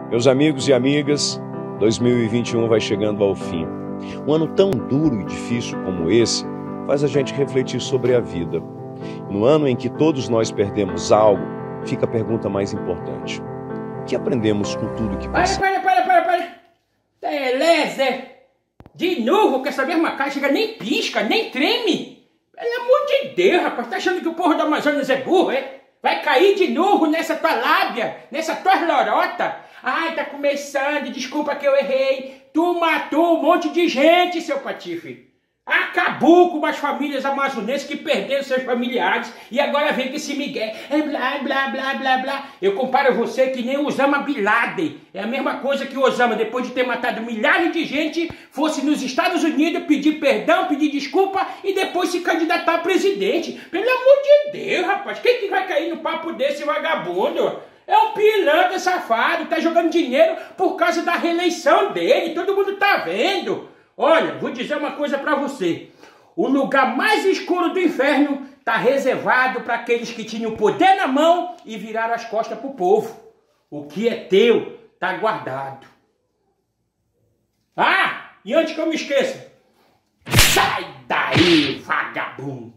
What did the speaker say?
Meus amigos e amigas, 2021 vai chegando ao fim. Um ano tão duro e difícil como esse faz a gente refletir sobre a vida. No ano em que todos nós perdemos algo, fica a pergunta mais importante. O que aprendemos com tudo que passamos? Para. Beleza. De novo com essa mesma caixa, chega nem pisca, nem treme. Pelo amor de Deus, rapaz, tá achando que o povo do Amazonas é burro, é? Vai cair de novo nessa tua lábia, nessa tua lorota. Ai, tá começando, desculpa que eu errei. Tu matou um monte de gente, seu patife. Acabou com as famílias amazonenses que perderam seus familiares e agora vem com esse migué. É blá. Eu comparo você que nem o Osama Bin Laden. É a mesma coisa que o Osama, depois de ter matado milhares de gente, fosse nos Estados Unidos pedir perdão, pedir desculpa e depois se candidatar a presidente. Pelo amor de Deus, rapaz. Quem que vai cair no papo desse vagabundo? É um pilantra safado, tá jogando dinheiro por causa da reeleição dele. Todo mundo tá vendo. Olha, vou dizer uma coisa pra você. O lugar mais escuro do inferno tá reservado para aqueles que tinham o poder na mão e viraram as costas pro povo. O que é teu tá guardado. Ah, e antes que eu me esqueça, sai daí, vagabundo!